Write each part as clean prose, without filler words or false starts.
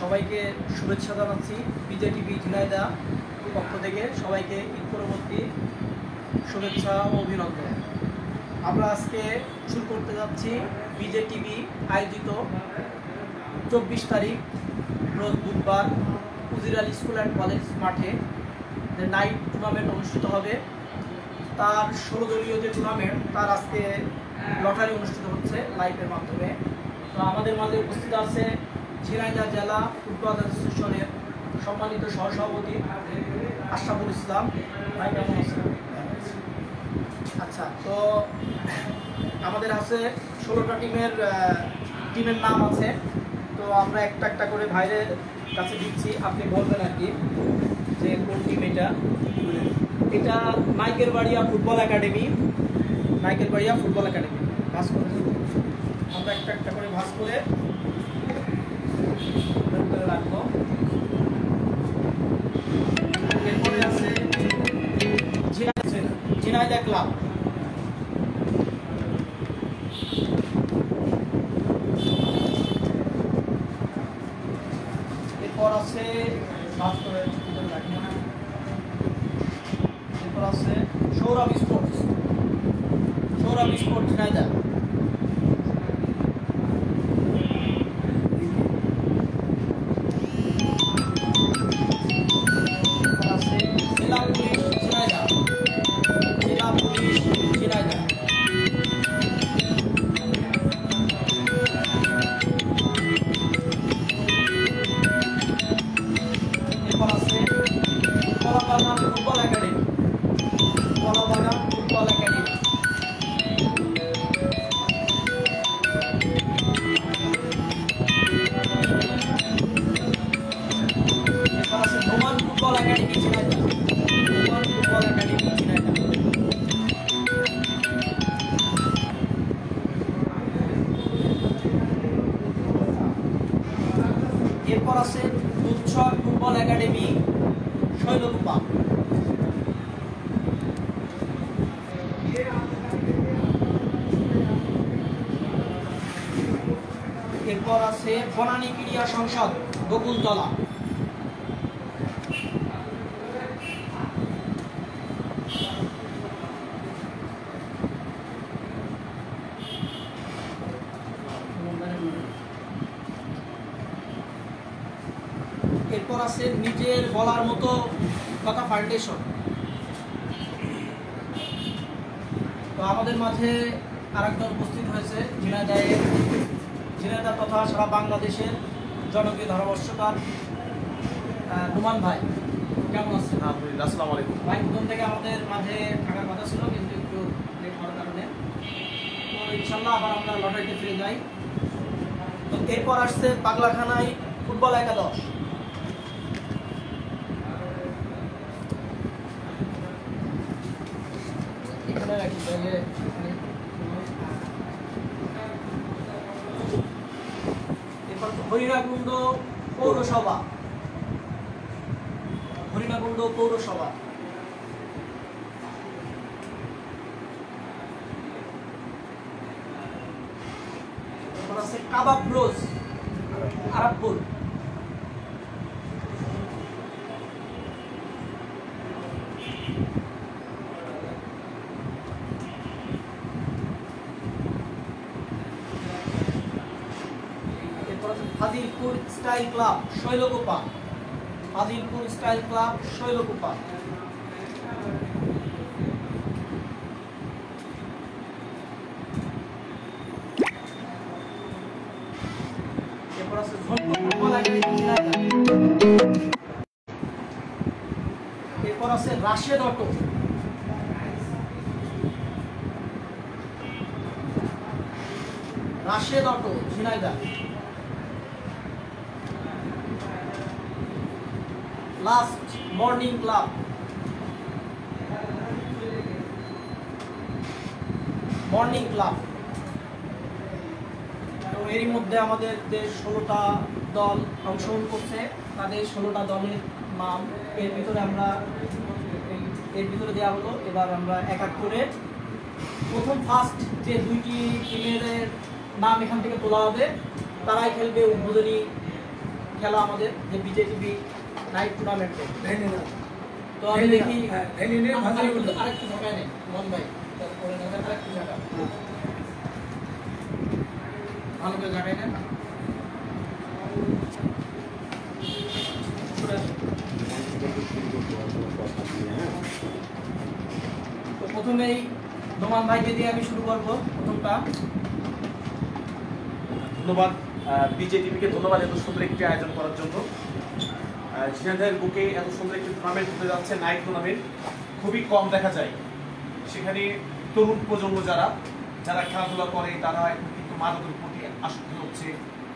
সবাইকে শুভেচ্ছা জানাচ্ছি বিজেটিভি ঝিনাইদহ পক্ষ থেকে সবাইকে ঈদ পরবর্তী শুভেচ্ছা ও অভিনন্দন। আমরা আজকে শুরু করতে যাচ্ছি বিজেটিভি আয়োজিত 24 তারিখ রোজ বুধবার উজির স্কুল অ্যান্ড কলেজ মাঠে যে নাইট টুর্নামেন্ট অনুষ্ঠিত হবে। তার 16 দলীয় যে টুর্নামেন্ট তার আজকে লটারি অনুষ্ঠিত হচ্ছে লাইভের মাধ্যমে। তো আমাদের মাঝে উপস্থিত আছে ঝিনাইদহ জেলা ফুটবল অ্যাসোসিয়েশনের সম্মানিত সহসভাপতি আশরাফুল ইসলাম ভাই, কেমন আছেন? আচ্ছা, তো আমাদের আছে 16টা টিমের নাম আছে। তো আমরা একটা একটা করে ভাইয়ের কাছে দিচ্ছি, আপনি বলবেন আর কি যে কোন টিম এটা। এটা নাইকেরবাড়িয়া ফুটবল একাডেমি, নাইকেরবাড়িয়া ফুটবল একাডেমি। ভাস করে আমরা একটা একটা করে ভাস করে রাখবো। এরপরে আছে ঝিনাইদহ ক্লাব, এরপর আছে এরপর আছে Sourav sports Jhenaidah. Football academy, Kalabagan football academy. এরপর আছে Roman football academy Jhenaidah, Roman football academy Jhenaidah. এরপর আছে দুধসর ফুটবল একাডেমি শৈলকুপা। এরপর আছে বনানী ক্রীড়া সংসদ বকুলতলা। এরপর আছে নিজের বলার মতো কথা ফাউন্ডেশন। তো আমাদের মাঝে আরেকজন উপস্থিত হয়েছে ঝিনাইদহ তথা সারা বাংলাদেশের জনপ্রিয় ধারাভাষ্যকার রুমান ভাই, কেমন আছেন? আসসালামু আলাইকুম ভাই। প্রথম থেকে আমাদের মাঝে থাকার কথা ছিল, কিন্তু একটু লেট হওয়ার কারণে তো ইনশাল্লাহ আবার আমরা লটারিতে ফিরে যাই। তো এরপর আসছে পাগলাখানায় ফুটবল একাদশ। এরপর হরিণাকুণ্ড পৌরসভা, হরিণাকুণ্ড পৌরসভা। এরপর আছে kebab rose Arabpur. Fazilpur style club Shailkupa, Fazilpur style club Shailkupa. এরপর আছে ফুটবল একাডেমি ঝিনাইদহ। এরপর আছে Rashed auto, Rashed auto Jhenaidah. Last morning club, morning club. তো এরই মধ্যে আমাদের যে 16টা দল অংশগ্রহণ করছে তাদের 16টা দলের নাম এর ভিতরে দেওয়া হলো। এবার আমরা এক এক করে প্রথম ফার্স্ট যে দুইটি টিমের নাম এখান থেকে তোলা হবে, তারাই খেলবে উদ্বোধনী খেলা আমাদের যে বিজেপি নাইট টুর্নামেন্টে। তো আমি দেখি আরেকটু ঝাঁকায় নেই মন ভাই, আরেকটু ঝাঁকা ভালো করে ঝাঁকায় নেন। তো প্রথমেই নোমান ভাইকে দিয়ে আমি শুরু করবো প্রথমটা। ধন্যবাদ বিজেপিকে, ধন্যবাদ এত সুন্দর একটি আয়োজন করার জন্য। ঝিনাইদহের বুকে এত সুন্দর একটি টুর্নামেন্ট হতে যাচ্ছে, নাইট টুর্নামেন্ট খুবই কম দেখা যায়। সেখানে তরুণ প্রজন্ম যারা খেলাধুলা করে তারা এখন কিন্তু মাদকের প্রতি আসক্তি হচ্ছে,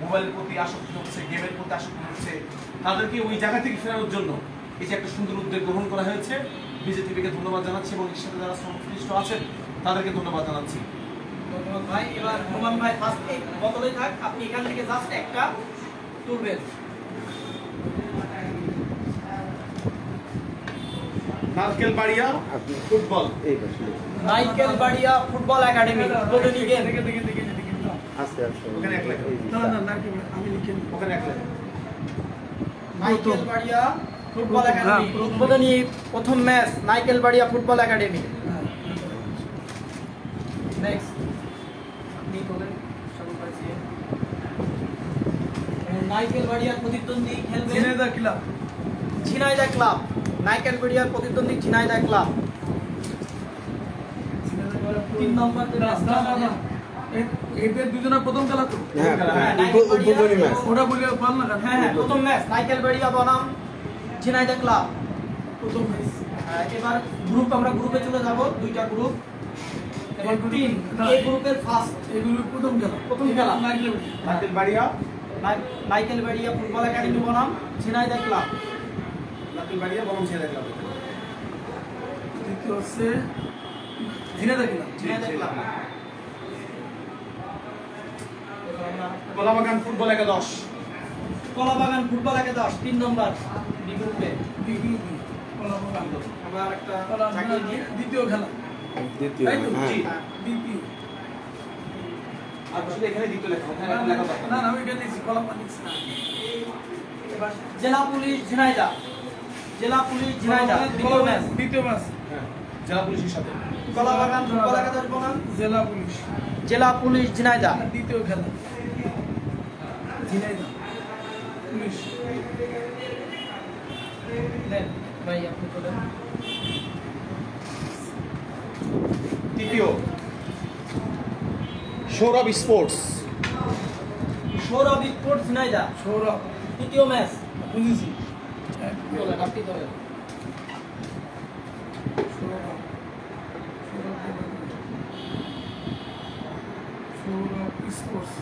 মোবাইলের প্রতি আসক্তি হচ্ছে, গেমের প্রতি আসক্তি হচ্ছে। তাদেরকে ওই জায়গা থেকে ফেরানোর জন্য এই যে একটা সুন্দর উদ্যোগ গ্রহণ করা হয়েছে, বিজেপিকে ধন্যবাদ জানাচ্ছি এবং এর সাথে যারা সংশ্লিষ্ট আছেন তাদেরকে ধন্যবাদ জানাচ্ছি। ধন্যবাদ ভাই। এবার নোমান ভাই ফার্স্ট বোতলে থাক, আপনি এখান থেকে জাস্ট একটা তুলবেন। Narkelbaria football, Narkelbaria football academy Narkelbaria football academy উদ্বোধনী প্রথম match Narkelbaria football academy. Next আপনি বলেন নারকেলবাড়িয়ার প্রতিদ্বন্দ্বী খেলবে ঝিনাইদহ ক্লাব। ঝিনাইদহ ক্লাব, নারকেলবাড়িয়ার প্রতিদ্বন্দ্বী ঝিনাইদহ ক্লাব। 3 নম্বর এদের দুজনের প্রথম খেলা তো ওরা বলে পাল না। হ্যাঁ হ্যাঁ, প্রথম ম্যাচ নারকেলবাড়িয়া বনাম ঝিনাইদহ ক্লাব প্রথম ম্যাচ। এবার গ্রুপ, আমরা গ্রুপে চলে যাব, দুইটা গ্রুপ। এবার টিম এই গ্রুপের ফার্স্ট, এই গ্রুপের প্রথম খেলা নারকেলবাড়িয়া ফুটবল একাডেমি বনাম ঝিনাইদহ ক্লাব। নারকেলবাড়িয়া বনাম ঝিনাইদহ ক্লাব। দ্বিতীয় হচ্ছে ঝিনাইদহ ক্লাব। ঝিনাইদহ ক্লাব। কলাবাগান ফুটবল একাদশ। কলাবাগান ফুটবল একাদশ 3 নম্বর বি গ্রুপে। কলাবাগান আবার একটা দ্বিতীয় খেলা, তাই তো? দ্বিতীয়। আর আসলে এখানে দ্বিতীয় লেখা, ওখানে লেখা দরকার না আমি এটা দিছি কলাবাগান দিছি। এবার জেলা পুলিশ ঝিনাইদহ, জেলা পুলিশ ঝিনাইদহ দ্বিতীয় ম্যাচ। দ্বিতীয় ম্যাচ হ্যাঁ, জেলা পুলিশের সাথে কলাবাগান ফুটবল একাদশ বনাম জেলা পুলিশ। জেলা পুলিশ ঝিনাইদহ দ্বিতীয় খেলা ঝিনাইদহ পুলিশ। নেন ভাই আপনি বলেন। তৃতীয় সৌরভ স্পোর্টস। সৌরভ স্পোর্টস ঝিনাইদহ সৌরভ তৃতীয় ম্যাচ। বুঝেছি। বলেন আপনি বলেন। সৌরভ স্পোর্টস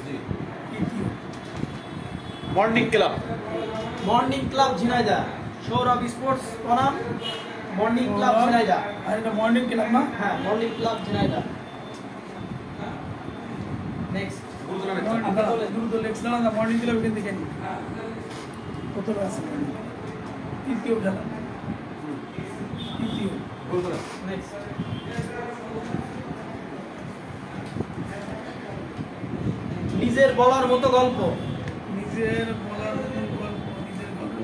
তৃতীয়। Morning club. Morning club Jhenaidah, Sourav sports বনাম মর্নিং ক্লাব ঝিনাইদহ। আর এটা মর্নিং ক্লাব না? হ্যাঁ, মর্নিং ক্লাব ঝিনাইদহ। নেক্সট দ্রুত লেখছিল না, মর্নিং ক্লাব এখান থেকে নি প্রথমে আছে তৃতীয় খেলা। তৃতীয় নেক্সট নিজের বলার মতো গল্প। নিজের বলার মতন গল্প, নিজের গল্প,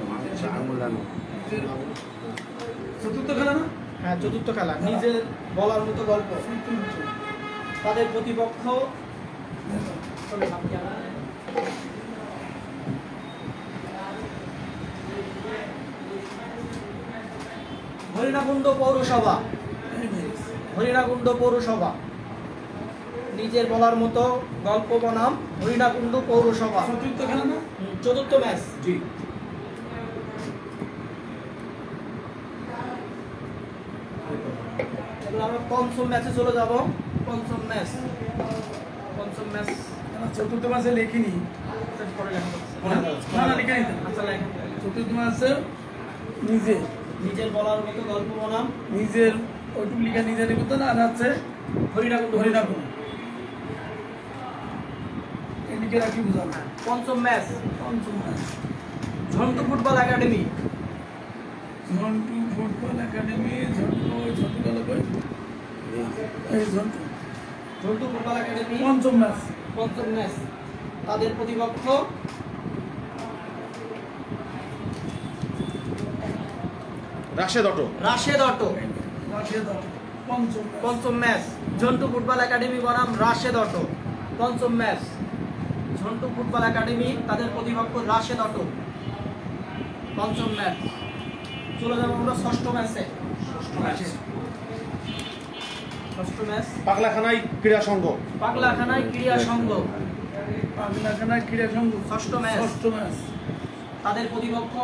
নিজের চতুর্থ খেলা না? হ্যাঁ, চতুর্থ খেলা নিজের বলার মতো গল্প। তাদের প্রতিপক্ষ হরিণাকুণ্ড পৌরসভা। হরিণাকুণ্ড পৌরসভা নিজের বলার মতো গল্প বনাম হরিণাকুণ্ড পৌরসভা। চতুর্থ খেলা না? চতুর্থ ম্যাচ। জি। এবার আমরা পঞ্চম ম্যাচে চলে যাব। পঞ্চম ম্যাচ, পঞ্চম ম্যাচ চতুর্থ মাসে লেখিনি। পরে লেখা না না লিখে নিতে। আচ্ছা লেখা। চতুর্থ মাসে নিজে নিজের বলার মতো গল্প বনাম নিজের ওইটুকু লিখা নিজে লিখতো না। আর আছে হরিণাকুণ্ড। হরিণাকুণ্ড এদিকে রাখি বুঝাবো। পঞ্চম ম্যাচ পঞ্চম match Jhantu football academy. Jhantu football academy. Jhantu Jhantu গেল কই? এই ঝন্টু ঝন্টু ফুটবল একাডেমি পঞ্চম ম্যাচ। পঞ্চম ম্যাচ। তাদের প্রতিপক্ষ রাশেদ অটো। রাশেদ অটো পঞ্চম ম্যাচ ঝন্টু ফুটবল একাডেমি বনাম রাশেদ অটো। পঞ্চম ম্যাচ ঝন্টু ফুটবল একাডেমি তাদের প্রতিপক্ষ রাশেদ অটো। পঞ্চম ম্যাচ। চলে যাবো আমরা ষষ্ঠ ম্যাচে। ষষ্ঠ ম্যাচ পাগলাখানাই ক্রীড়া সংঘ। পাগলাখানায় ক্রীড়া সংঘ। পাগলাখানায় ক্রীড়া সংঘ ষষ্ঠ ম্যাচ। ষষ্ঠ ম্যাচ তাদের প্রতিপক্ষ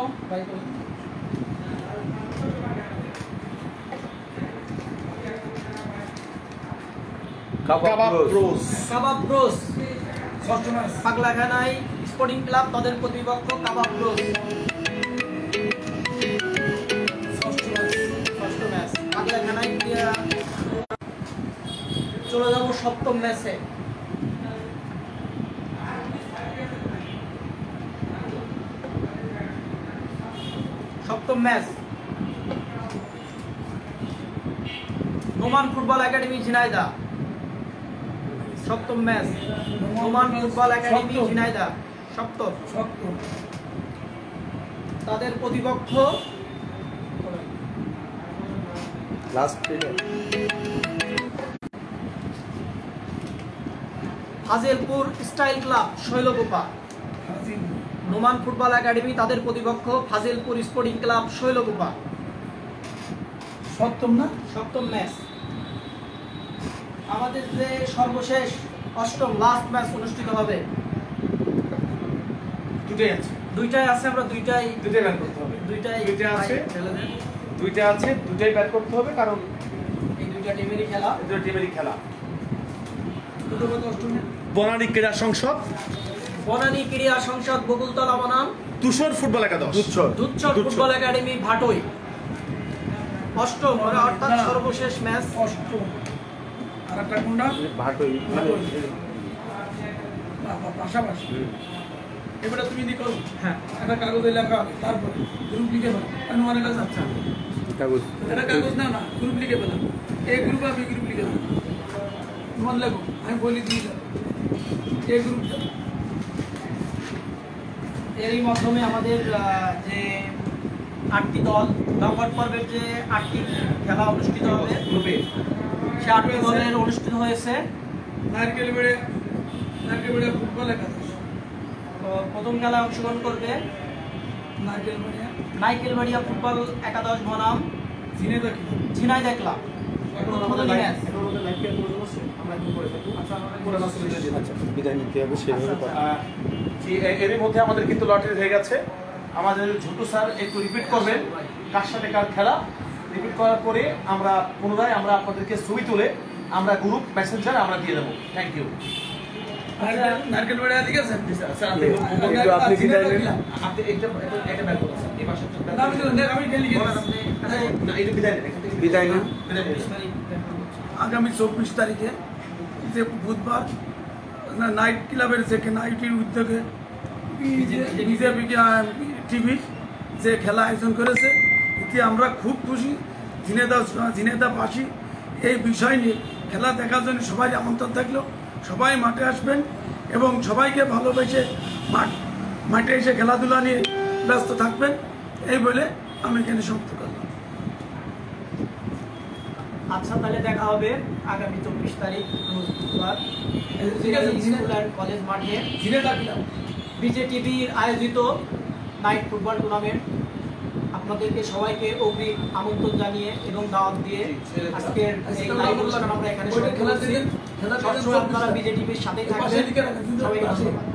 কাবাব ব্রোস। কাবাব ব্রোস। ষষ্ঠ ম্যাচ পাগলাখানায় স্পোর্টিং ক্লাব তাদের প্রতিপক্ষ কাবাব ব্রোস। ষষ্ঠ ম্যাচ ষষ্ঠ ম্যাচ পাগলাখানায় ক্রীড়া। চলে যাবো সপ্তম ম্যাচে। সপ্তম match Noman football academy Jhenaidah. সপ্তম ম্যাচ নোমান ফুটবল একাডেমি সপ্তম। ঝিনাইদহ। সপ্তম। সপ্তম তাদের প্রতিপক্ষ ফাজিলপুর স্টাইল ক্লাব শৈলকুপা। হাজির নোমান ফুটবল একাডেমি তাদের প্রতিপক্ষ ফাজিলপুর স্পোর্টিং ক্লাব শৈলকুপা। সপ্তম না সপ্তম ম্যাচ। আমাদের যে সর্বশেষ অষ্টম লাস্ট ম্যাচ অনুষ্ঠিত হবে। দুটোই আছে। দুইটাই আছে, আমরা দুইটাই ব্যাট করতে হবে। দুইটাই দুইটা আছে। খেলে দেন। দুইটা আছে, দুটোই ব্যাট করতে হবে কারণ এই দুইটা টিমেরই খেলা। দুটো টিমেরই খেলা। দুটো কত অষ্টমে বনানী ক্রীড়া সংসদ, বনানী ক্রীড়া সংসদ বকুলতলা বনাম তুষর ফুটবল একাদশ। দুধচর ফুটবল একাডেমি ভাটই। অষ্টম অর্থাৎ না। সর্বশেষ ম্যাচ। অষ্টম আর একটা কোনটা ভাটই। বাবা, পাশাপাশি এবারে তুমি দেখো হ্যাঁ একটা কাগজে লেখা হবে তারপরে গ্রুপ লিখে ফেলো অনুমানের কাছে আচ্ছা কাগজ। এটা কাগজ না না গ্রুপ লিখে ফেলাম এ গ্রুপ আর বি গ্রুপ লিখে ফেলাম তোমার লেখো আমি বলি দিয়ে যাবো এ গ্রুপ এরই মাধ্যমে আমাদের যে 8টি দল নকআউট পর্বের যে 8টি খেলা অনুষ্ঠিত হবে গ্রুপে সে 8টি দলের অনুষ্ঠিত হয়েছে। নারকেল বেড়ে ফুটবল একাদশ তো প্রথম খেলায় অংশগ্রহণ করবে নারকেল বেড়িয়া নাইকেলবাড়িয়া ফুটবল একাদশ বনাম ঝিনেদা কি ঝিনাইদহ ক্লাব। প্রথম ম্যাচ। বিদায় নিতে হবে সেভাবে কথা। এরই মধ্যে আমাদের কিন্তু লটারি হয়ে গেছে। আমাদের ঝুটু স্যার একটু রিপিট করবেন কার সাথে কার খেলা। রিপিট করার পরে আমরা পুনরায় আপনাদেরকে ছবি তুলে আমরা গ্রুপ মেসেঞ্জার আমরা দিয়ে দেবো। Thank you. নারকেল বেড়িয়া লিখেছেন কিন্তু আপনি বিদায় নিন। আপনি এটা ব্যাক করুন স্যার। এই পাশের না, আমি লিখে দিচ্ছি। না এটা বিদায় নেন। এখান থেকে বিদায় নিন। বিদায় নিন। আগামী 24 তারিখে যে বুধবার নাইট ক্লাবের যে নাইটের উদ্যোগে বিজেপি টিভি যে খেলা আয়োজন করেছে এতে আমরা খুব খুশি। ঝিনেদাবাসী এই বিষয় নিয়ে খেলা দেখার জন্য সবাই আমন্ত্রণ থাকলো। সবাই মাঠে আসবেন এবং সবাইকে ভালোবেসে মাঠে এসে খেলাধুলা নিয়ে ব্যস্ত থাকবেন এই বলে আমি এখানে সমাপ্ত করলাম। আচ্ছা তাহলে দেখা হবে আগামী 24 তারিখ রোজ বুধবার ঠিক আছে, স্কুল অ্যান্ড কলেজ মাঠে ঝিনেদা ক্লাব বিজেটিভির আয়োজিত নাইট ফুটবল টুর্নামেন্ট। আপনাদেরকে সবাইকে অগ্রিম আমন্ত্রণ জানিয়ে এবং দাওয়াত দিয়ে আজকের এই লাইভ অনুষ্ঠান আমরা এখানে ওইটা খেলা সমাপ্ত করছি। দেখেন, খেলা দেখেন, সবসময় আপনারা বিজেটিভির সাথেই থাকবেন। পাশের দিকে রাখেন, সবাইকে ধন্যবাদ।